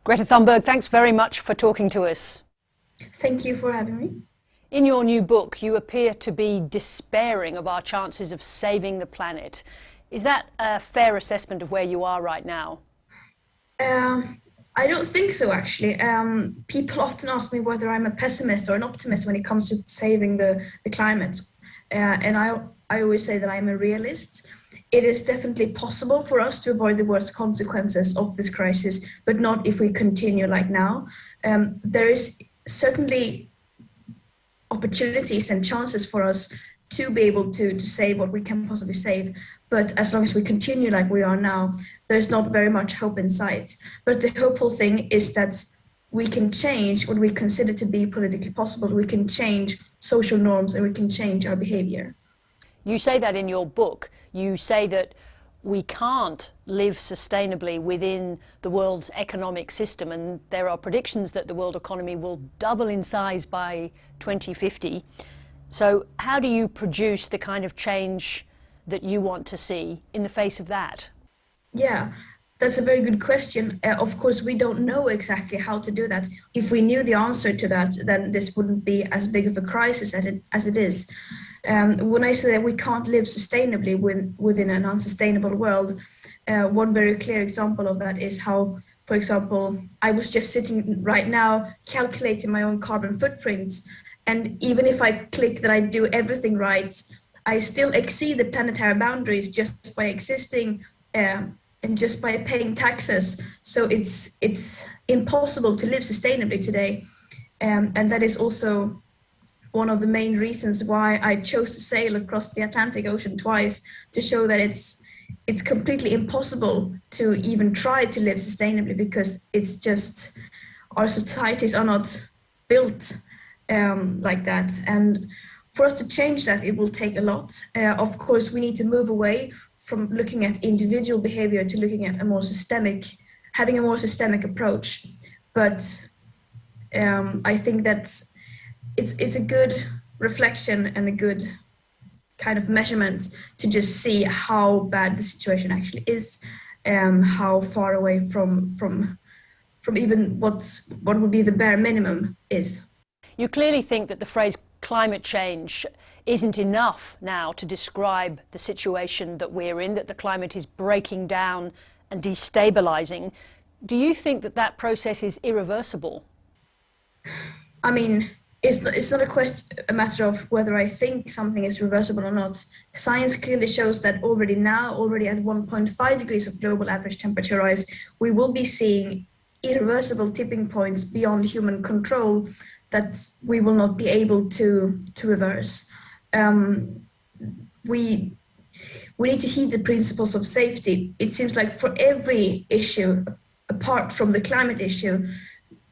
Greta Thunberg, thanks very much for talking to us. Thank you for having me. In your new book, you appear to be despairing of our chances of saving the planet. Is that a fair assessment of where you are right now? I don't think so, actually. People often ask me whether I'm a pessimist or an optimist when it comes to saving the climate. And I always say that I'm a realist. It is definitely possible for us to avoid the worst consequences of this crisis, but not if we continue like now. There is certainly opportunities and chances for us to be able to save what we can possibly save. But as long as we continue like we are now, there's not very much hope in sight. But the hopeful thing is that we can change what we consider to be politically possible. We can change social norms and we can change our behavior. You say that in your book. You say that we can't live sustainably within the world's economic system, and there are predictions that the world economy will double in size by 2050. So how do you produce the kind of change that you want to see in the face of that? Yeah, that's a very good question. Of course, we don't know exactly how to do that. If we knew the answer to that, then this wouldn't be as big of a crisis as it is. When I say that we can't live sustainably within an unsustainable world, one very clear example of that is how, for example, I was just sitting right now calculating my own carbon footprint. And even if I click that I do everything right, I still exceed the planetary boundaries just by existing and just by paying taxes. So it's impossible to live sustainably today. And that is also one of the main reasons why I chose to sail across the Atlantic Ocean twice, to show that it's completely impossible to even try to live sustainably, because it's just, our societies are not built like that. And for us to change that, it will take a lot. Of course, we need to move away from looking at individual behavior to looking at having a more systemic approach. But I think that it's a good reflection and a good kind of measurement to just see how bad the situation actually is, and how far away from even what would be the bare minimum is. You clearly think that the phrase climate change isn't enough now to describe the situation that we're in, that the climate is breaking down and destabilizing. Do you think that that process is irreversible? I mean, it's not a matter of whether I think something is reversible or not. Science clearly shows that already at 1.5 degrees of global average temperature rise, we will be seeing irreversible tipping points beyond human control that we will not be able to reverse. We need to heed the principles of safety. It seems like for every issue, apart from the climate issue,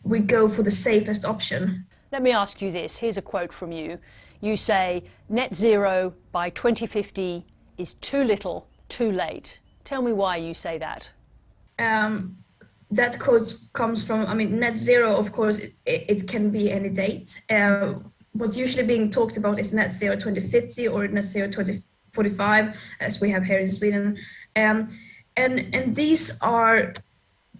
we go for the safest option. Let me ask you this. Here's a quote from you. You say, net zero by 2050 is too little, too late. Tell me why you say that. That quote comes from, net zero, of course, it can be any date. What's usually being talked about is net zero 2050 or net zero 2045, as we have here in Sweden. And these are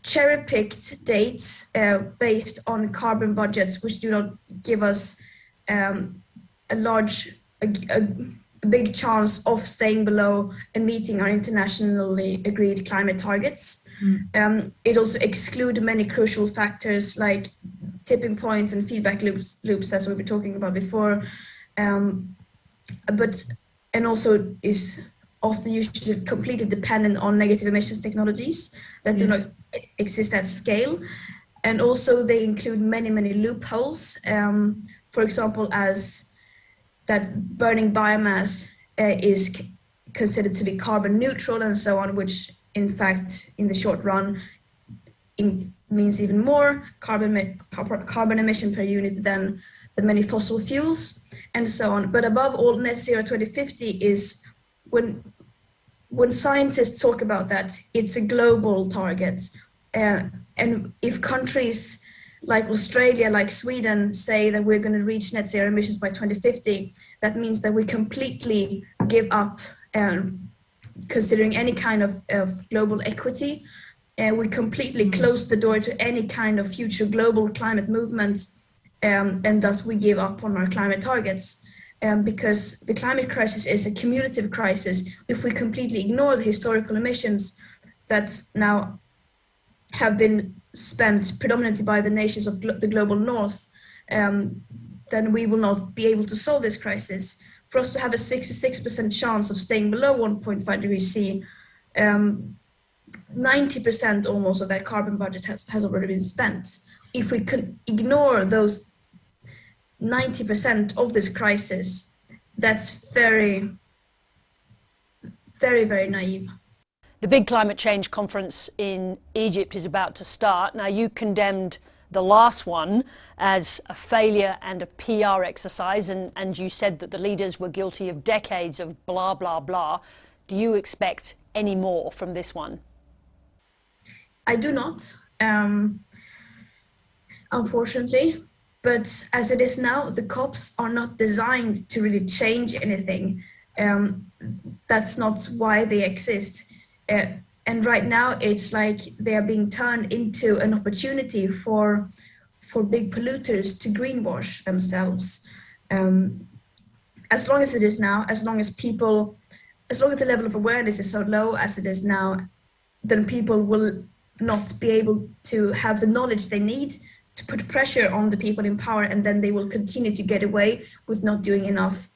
cherry-picked dates based on carbon budgets, which do not give us a big chance of staying below and meeting our internationally agreed climate targets. It also excludes many crucial factors like tipping points and feedback loops, as we were talking about before, and also is often usually completely dependent on negative emissions technologies that do not exist at scale. And also they include many loopholes, for example, as that burning biomass is considered to be carbon neutral and so on, which in fact, in the short run, means even more carbon emission per unit than the many fossil fuels and so on. But above all, net zero 2050 is, when scientists talk about that, it's a global target. And if countries like Australia, like Sweden, say that we're going to reach net zero emissions by 2050, that means that we completely give up considering any kind of global equity. We completely close the door to any kind of future global climate movement, and thus we give up on our climate targets. Because the climate crisis is a cumulative crisis. If we completely ignore the historical emissions that now have been spent predominantly by the nations of the global north, then we will not be able to solve this crisis. For us to have a 66% chance of staying below 1.5 degrees C, 90% almost of that carbon budget has already been spent. If we can ignore those 90% of this crisis, that's very, very, very naive. The big climate change conference in Egypt is about to start. Now, you condemned the last one as a failure and a PR exercise, and you said that the leaders were guilty of decades of blah, blah, blah. Do you expect any more from this one? I do not, unfortunately. But as it is now, the COPs are not designed to really change anything. That's not why they exist. And right now, it's like they are being turned into an opportunity for big polluters to greenwash themselves. As long as it is now, as long as the level of awareness is so low as it is now, then people will not be able to have the knowledge they need to put pressure on the people in power, and then they will continue to get away with not doing enough.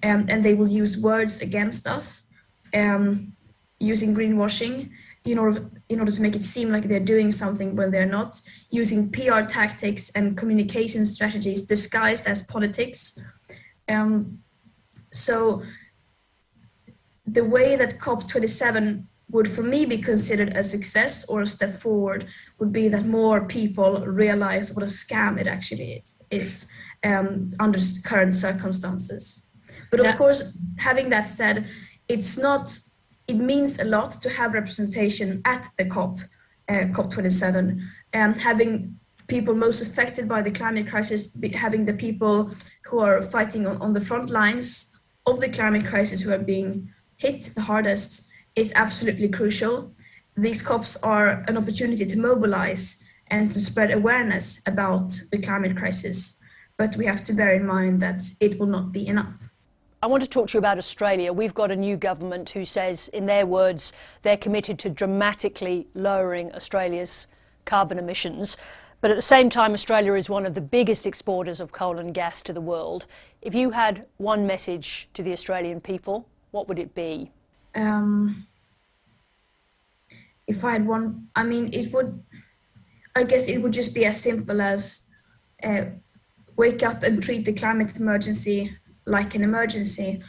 And they will use words against us, using greenwashing in order to make it seem like they're doing something when they're not, using PR tactics and communication strategies disguised as politics. So the way that COP27 would for me be considered a success or a step forward would be that more people realize what a scam it actually is under current circumstances. But of course, having that said, it means a lot to have representation at the COP27, having people most affected by the climate crisis, having the people who are fighting on the front lines of the climate crisis who are being hit the hardest is absolutely crucial. These COPs are an opportunity to mobilize and to spread awareness about the climate crisis, but we have to bear in mind that it will not be enough. I want to talk to you about Australia. We've got a new government who says, in their words, they're committed to dramatically lowering Australia's carbon emissions. But at the same time, Australia is one of the biggest exporters of coal and gas to the world. If you had one message to the Australian people, what would it be? If I had one, I guess it would just be as simple as wake up and treat the climate emergency like an emergency.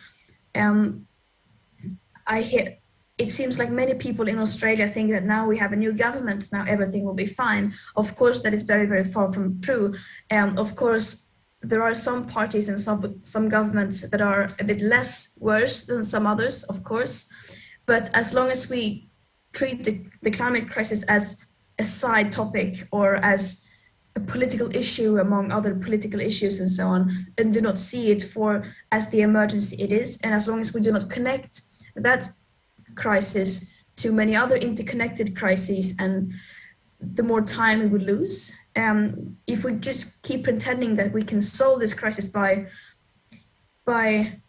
It seems like many people in Australia think that now we have a new government, now everything will be fine. Of course, that is very, very far from true. Of course, there are some parties and some governments that are a bit less worse than some others, of course. But as long as we treat the climate crisis as a side topic or as a political issue among other political issues and so on, and do not see it as the emergency it is, and as long as we do not connect that crisis to many other interconnected crises, and the more time we would lose. If we just keep pretending that we can solve this crisis by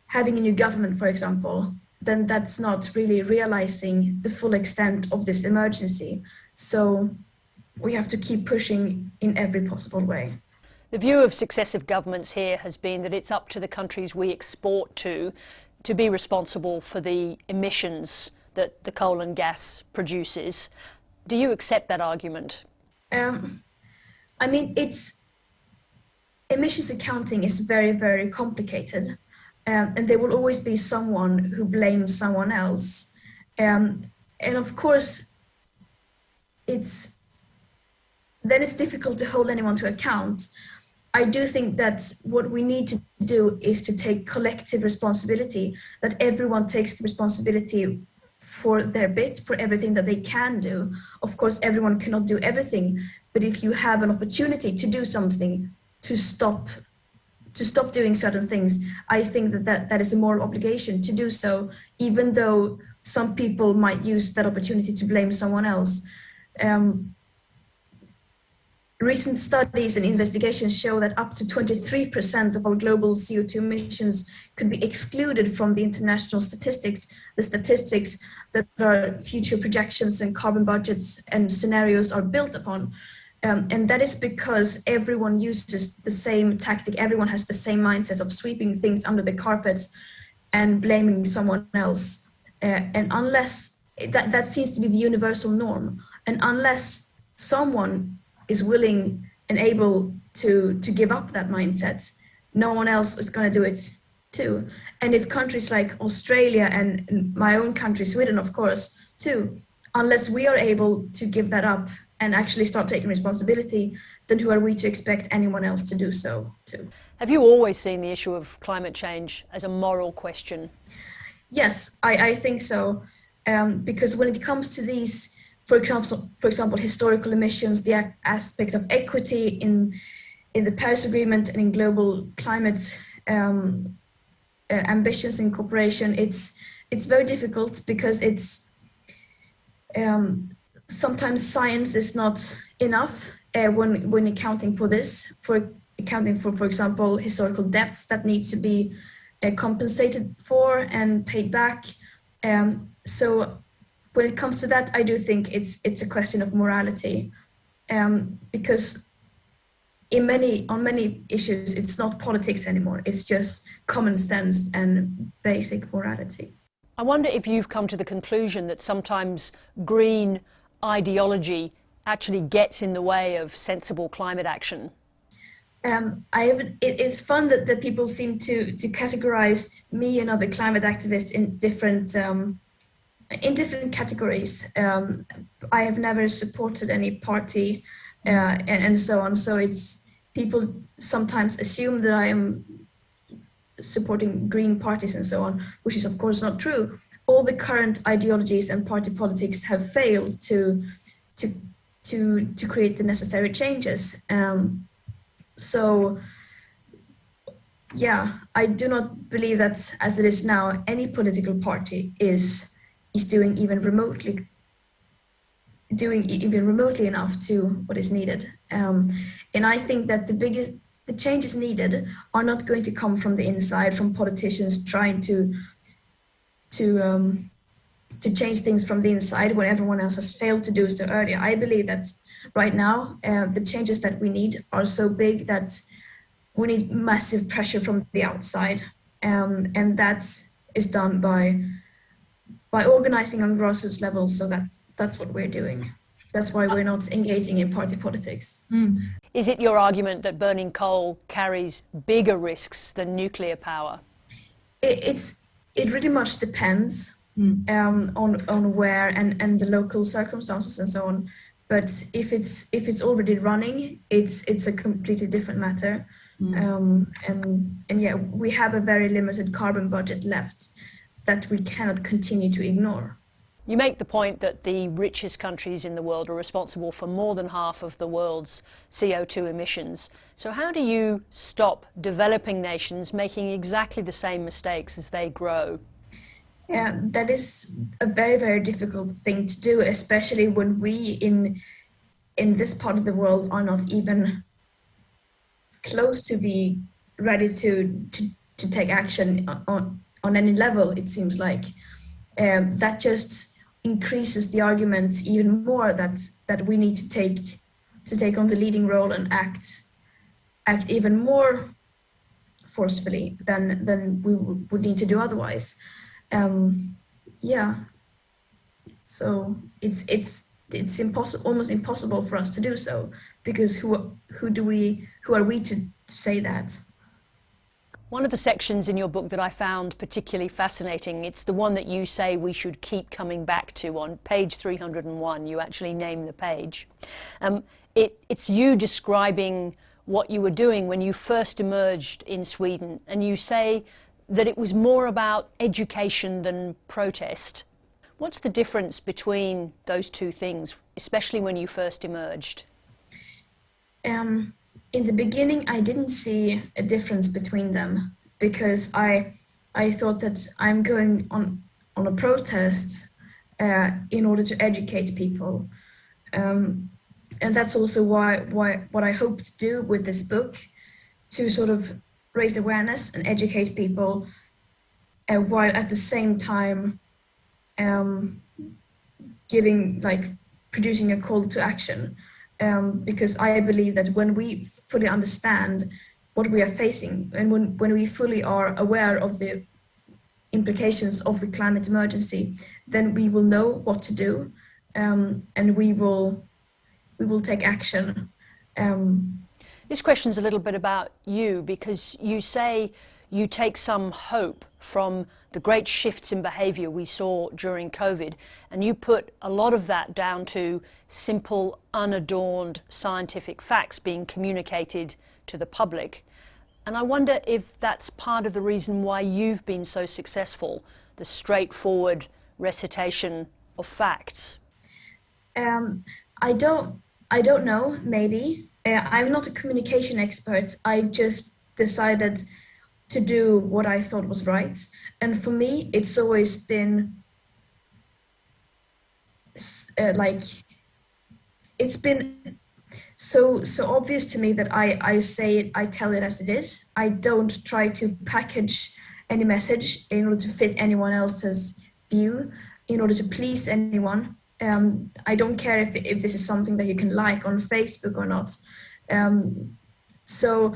having a new government, for example, then that's not really realizing the full extent of this emergency. So we have to keep pushing in every possible way. The view of successive governments here has been that it's up to the countries we export to be responsible for the emissions that the coal and gas produces. Do you accept that argument? Emissions accounting is very, very complicated. And there will always be someone who blames someone else. And of course, it's difficult to hold anyone to account. I do think that what we need to do is to take collective responsibility, that everyone takes the responsibility for their bit, for everything that they can do. Of course, everyone cannot do everything, but if you have an opportunity to do something, to stop doing certain things, I think that is a moral obligation to do so, even though some people might use that opportunity to blame someone else. Um, Recent studies and investigations show that up to 23% of our global CO2 emissions could be excluded from the international statistics, the statistics that our future projections and carbon budgets and scenarios are built upon. And that is because everyone uses the same tactic, everyone has the same mindset of sweeping things under the carpet and blaming someone else. And unless, that seems to be the universal norm, and unless someone is willing and able to give up that mindset, no one else is going to do it too. And if countries like Australia and my own country, Sweden, of course, too, unless we are able to give that up and actually start taking responsibility, then who are we to expect anyone else to do so too? Have you always seen the issue of climate change as a moral question? Yes, I think so. Because when it comes to these, for example, historical emissions, the aspect of equity in the Paris Agreement and in global climate ambitions and cooperation, it's very difficult because it's sometimes science is not enough when accounting for this, for example, historical debts that need to be compensated for and paid back. So when it comes to that, I do think it's a question of morality, because on many issues, it's not politics anymore. It's just common sense and basic morality. I wonder if you've come to the conclusion that sometimes green ideology actually gets in the way of sensible climate action. It's fun that people seem to categorize me and other climate activists in different categories. I have never supported any party and so on. So people sometimes assume that I am supporting green parties and so on, which is of course not true. All the current ideologies and party politics have failed to create the necessary changes. So yeah, I do not believe that as it is now, any political party is doing even remotely enough to what is needed. And I think that the changes needed are not going to come from the inside, from politicians trying to change things from the inside when everyone else has failed to do so earlier. I believe that right now, the changes that we need are so big that we need massive pressure from the outside. And that is done by organizing on grassroots level. So that's what we're doing. That's why we're not engaging in party politics. Is it your argument that burning coal carries bigger risks than nuclear power? It really much depends on where and the local circumstances and so on. But if it's already running, it's a completely different matter. And yeah, we have a very limited carbon budget left that we cannot continue to ignore. You make the point that the richest countries in the world are responsible for more than half of the world's CO2 emissions. So how do you stop developing nations making exactly the same mistakes as they grow? Yeah, that is a very, very difficult thing to do, especially when we in this part of the world are not even close to be ready to take action on any level, it seems like. That just increases the argument even more that we need to take on the leading role and act even more forcefully than we would need to do otherwise. Yeah, so it's impossible, almost impossible for us to do so, because who are we to say that? One of the sections in your book that I found particularly fascinating, it's the one that you say we should keep coming back to. On page 301, you actually name the page. It's you describing what you were doing when you first emerged in Sweden, and you say that it was more about education than protest. What's the difference between those two things, especially when you first emerged? In the beginning, I didn't see a difference between them, because I thought that I'm going on a protest in order to educate people. And that's also why what I hope to do with this book, to sort of raise awareness and educate people, while at the same time giving, like, producing a call to action, because I believe that when we fully understand what we are facing, and when we fully are aware of the implications of the climate emergency, then we will know what to do, and we will take action. This question's a little bit about you, because you say you take some hope from the great shifts in behaviour we saw during COVID, and you put a lot of that down to simple, unadorned scientific facts being communicated to the public. And I wonder if that's part of the reason why you've been so successful, the straightforward recitation of facts. I don't know, maybe. I'm not a communication expert. I just decided to do what I thought was right. And for me, it's always been it's been so obvious to me that I say it, I tell it as it is. I don't try to package any message in order to fit anyone else's view, in order to please anyone. I don't care if this is something that you can like on Facebook or not. So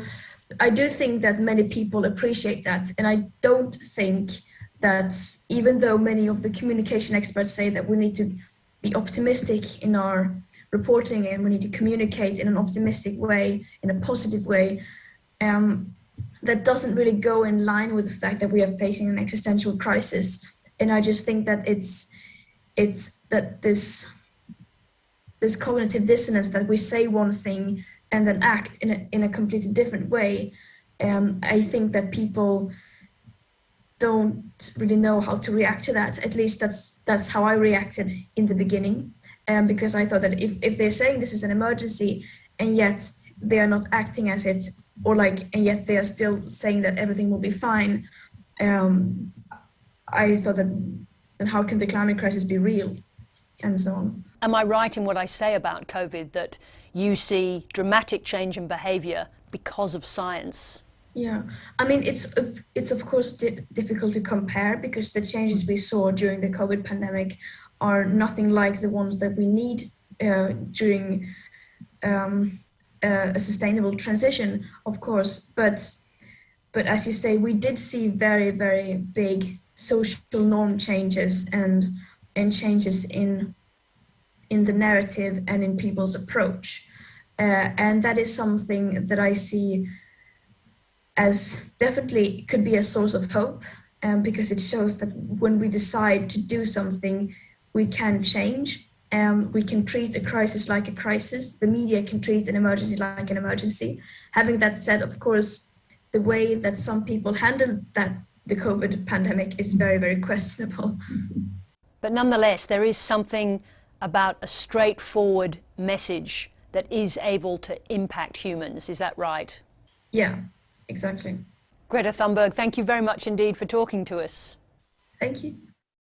I do think that many people appreciate that. And I don't think that, even though many of the communication experts say that we need to be optimistic in our reporting and we need to communicate in an optimistic way, in a positive way, that doesn't really go in line with the fact that we are facing an existential crisis. And I just think that it's that this cognitive dissonance, that we say one thing and then act in a completely different way. I think that people don't really know how to react to that. At least that's how I reacted in the beginning, because I thought that if they're saying this is an emergency and yet they are not acting as it, and yet they are still saying that everything will be fine, I thought that, then how can the climate crisis be real, and so on. Am I right in what I say about COVID, that you see dramatic change in behaviour because of science? Yeah, I mean, it's of course difficult to compare, because the changes we saw during the COVID pandemic are nothing like the ones that we need during a sustainable transition, of course. But as you say, we did see very, very big social norm changes and changes in the narrative and in people's approach, and that is something that I see as definitely could be a source of hope, because it shows that when we decide to do something, we can change. We can treat a crisis like a crisis. The media can treat an emergency like an emergency. Having that said, of course, the way that some people handle the COVID pandemic is very, very questionable. But nonetheless, there is something about a straightforward message that is able to impact humans. Is that right? Yeah, exactly. Greta Thunberg, thank you very much indeed for talking to us. Thank you.